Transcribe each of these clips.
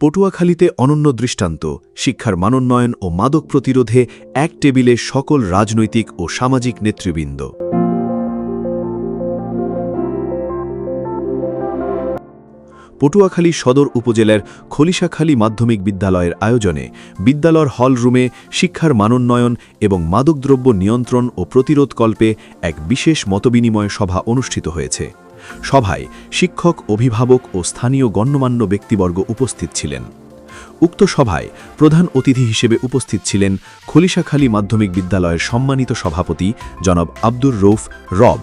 পটুয়াখালীতে অনন্য দৃষ্টান্ত, শিক্ষার মানোন্নয়ন ও মাদক প্রতিরোধে এক টেবিলে সকল রাজনৈতিক ও সামাজিক নেতৃবৃন্দ। পটুয়াখালী সদর উপজেলার খলিশাখালী মাধ্যমিক বিদ্যালয়ের আয়োজনে বিদ্যালয়ের হল রুমে শিক্ষার মানোন্নয়ন এবং মাদকদ্রব্য নিয়ন্ত্রণ ও প্রতিরোধকল্পে এক বিশেষ মতবিনিময় সভা অনুষ্ঠিত হয়েছে। সভায় শিক্ষক, অভিভাবক ও স্থানীয় গণ্যমান্য ব্যক্তিবর্গ উপস্থিত ছিলেন। উক্ত সভায় প্রধান অতিথি হিসেবে উপস্থিত ছিলেন খলিশাখালী মাধ্যমিক বিদ্যালয়ের সম্মানিত সভাপতি জনাব আব্দুর রৌফ রব।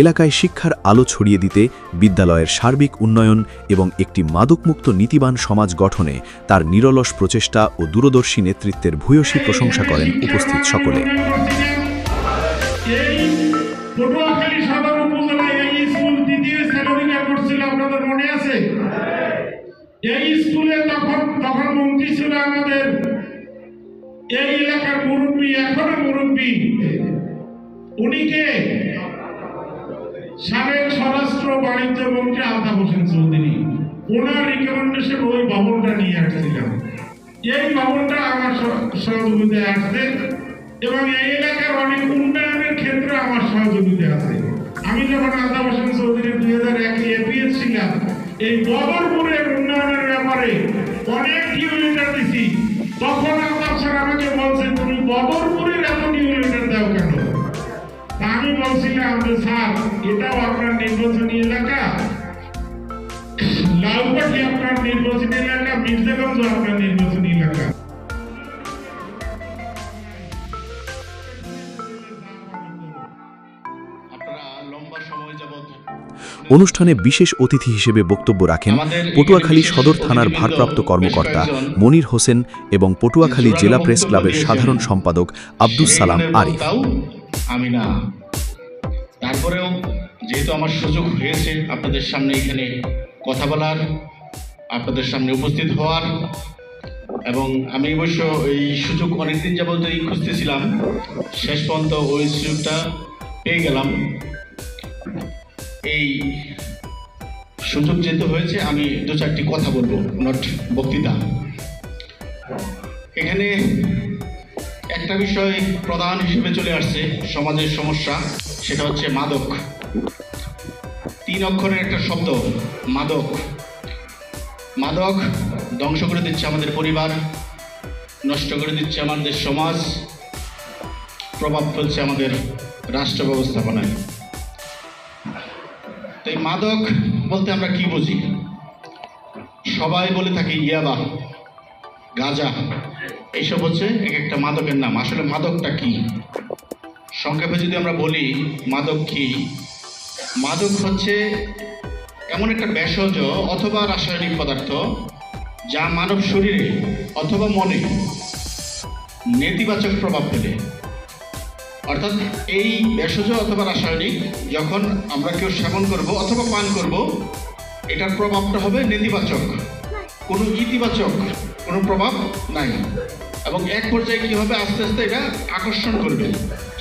এলাকায় শিক্ষার আলো ছড়িয়ে দিতে বিদ্যালয়ের সার্বিক উন্নয়ন এবং একটি মাদকমুক্ত নীতিবান সমাজ গঠনে তার নিরলস প্রচেষ্টা ও দূরদর্শী নেতৃত্বের ভূয়সী প্রশংসা করেন উপস্থিত সকলে। এই স্কুলে তখন মন্ত্রী ছিল আমাদের এই এলাকার মুরব্বী, এখনো মুরব্বী। উনিকে সাবেক স্বরাষ্ট্র বাণিজ্য মন্ত্রী আলতাফ হোসেন চৌধুরী, ওনার রিকমেন্ডেশন ওই ভবনটা নিয়ে আসছিলাম। এই ভবনটা আমার সহযোগিতায় আসছে এবং এই এলাকার অনেক উন্নয়নের ক্ষেত্রে আমার সহযোগিতা আছে। আমি যখন আলতাফ হোসেন চৌধুরী 2001 এপিএস ছিলাম, এই বদরপুরের উন্নয়নের ব্যাপারে অনেক নিউলিটার দিছি। তখন আলতাফ স্যার আমাকে বলছে, তুমি বদরপুরের এত নিউলিটার দাও কেন? আমি বলছিলাম যে স্যার, এটাও আপনার নির্বাচনী এলাকা, লালবাটি আপনার নির্বাচনী এলাকা, মির্জাগঞ্জ আপনার নির্বাচনী এলাকা। অনুষ্ঠানে বিশেষ অতিথি হিসেবে বক্তব্য রাখেন পটুয়াখালী সদর থানার ভারপ্রাপ্ত কর্মকর্তা মনির হোসেন এবং পটুয়াখালী জেলা প্রেস ক্লাবের সাধারণ সম্পাদক আব্দুস সালাম আরিফ। আমি না, তারপরেও যেহেতু আমার সুযোগ হয়েছে আপনাদের সামনে এখানে কথা বলার, আপনাদের সামনে উপস্থিত হওয়ার, এবং আমি অবশ্য এই সুযোগ অনেকদিন যাবতই খুঁজতেছিলাম, শেষ পর্যন্ত ওই সুযোগটা পেয়ে গেলাম। এই সুযোগ যেতে হয়েছে, আমি দু চারটি কথা বলবো, নট বক্তৃতা। এখানে একটা বিষয় প্রধান হিসেবে চলে আসছে, সমাজের সমস্যা, সেটা হচ্ছে মাদক। 3 অক্ষরের একটা শব্দ, মাদক। মাদক ধ্বংস করে দিচ্ছে আমাদের পরিবার, নষ্ট করে দিচ্ছে আমাদের সমাজ, প্রভাব ফেলছে আমাদের রাষ্ট্র ব্যবস্থাপনায়। তো এই মাদক বলতে আমরা কি বুঝি? সবাই বলে থাকি ইয়াবা, গাঁজা, এইসব হচ্ছে এক একটা মাদকের নাম। আসলে মাদকটা কি? সংক্ষেপে যদি আমরা বলি মাদক কি, মাদক হচ্ছে এমন একটা ভেষজ অথবা রাসায়নিক পদার্থ যা মানব শরীরে অথবা মনে নেতিবাচক প্রভাব ফেলে। অর্থাৎ এই ভেষজ অথবা রাসায়নিক যখন আমরা কেউ সেবন করব অথবা পান করব, এটার প্রভাবটা হবে নেতিবাচক, কোনো ইতিবাচক কোনো প্রভাব নাই। এবং এক পর্যায়ে কী হবে, আস্তে আস্তে এটা আকর্ষণ করবে,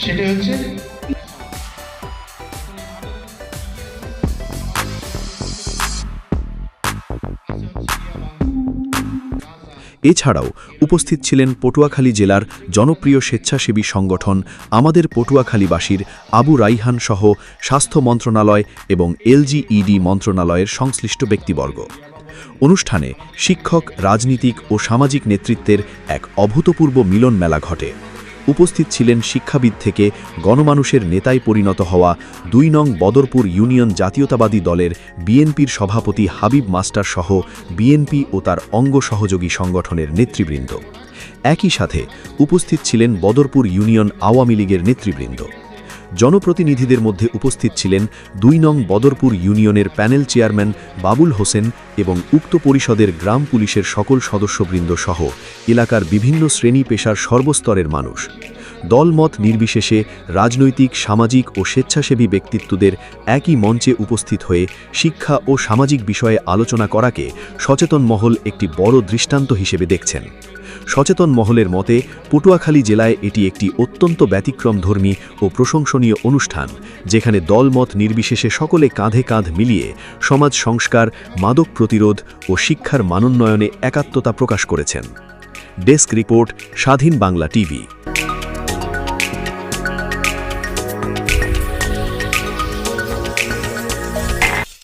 সেটা হচ্ছে। এছাড়াও উপস্থিত ছিলেন পটুয়াখালী জেলার জনপ্রিয় স্বেচ্ছাসেবী সংগঠন আমাদের পটুয়াখালীবাসীর আবু রাইহান সহ স্বাস্থ্য মন্ত্রণালয় এবং এলজিইডি মন্ত্রণালয়ের সংশ্লিষ্ট ব্যক্তিবর্গ। অনুষ্ঠানে শিক্ষক, রাজনীতিক ও সামাজিক নেতৃত্বের এক অভূতপূর্ব মিলন মেলা ঘটে। উপস্থিত ছিলেন শিক্ষাবিদ থেকে গণমানুষের নেতায় পরিণত হওয়া 2 নং বদরপুর ইউনিয়ন জাতীয়তাবাদী দলের বিএনপির সভাপতি হাবিব মাস্টার সহ বিএনপি ও তার অঙ্গ সহযোগী সংগঠনের নেতৃবৃন্দ। একই সাথে উপস্থিত ছিলেন বদরপুর ইউনিয়ন আওয়ামী লীগের নেতৃবৃন্দ। জনপ্রতিনিধিদের মধ্যে উপস্থিত ছিলেন 2 নং বদরপুর ইউনিয়নের প্যানেল চেয়ারম্যান বাবুল হোসেন এবং উক্ত পরিষদের গ্রাম পুলিশের সকল সদস্যবৃন্দ সহ এলাকার বিভিন্ন শ্রেণী পেশার সর্বস্তরের মানুষ। দলমত নির্বিশেষে রাজনৈতিক, সামাজিক ও স্বেচ্ছাসেবী ব্যক্তিত্বদের একই মঞ্চে উপস্থিত হয়ে শিক্ষা ও সামাজিক বিষয়ে আলোচনা করাকে সচেতন মহল একটি বড় দৃষ্টান্ত হিসেবে দেখছেন। সচেতন মহলের মতে পটুয়াখালী জেলায় এটি একটি অত্যন্ত ব্যতিক্রমধর্মী ও প্রশংসনীয় অনুষ্ঠান, যেখানে দলমত নির্বিশেষে সকলে কাঁধে কাঁধ মিলিয়ে সমাজ সংস্কার, মাদক প্রতিরোধ ও শিক্ষার মানোন্নয়নে একাত্মতা প্রকাশ করেছেন। ডেস্ক রিপোর্ট, স্বাধীন বাংলা টিভি।